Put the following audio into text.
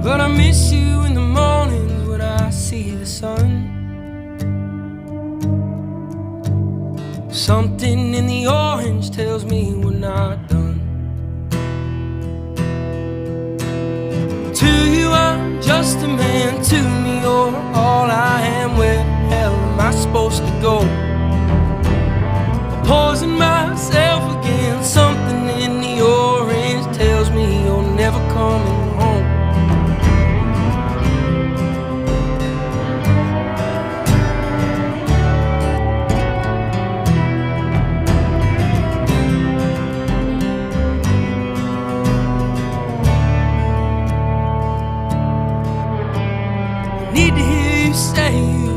But I miss you in the mornings when I see the sun. Something in the orange tells me we're not done.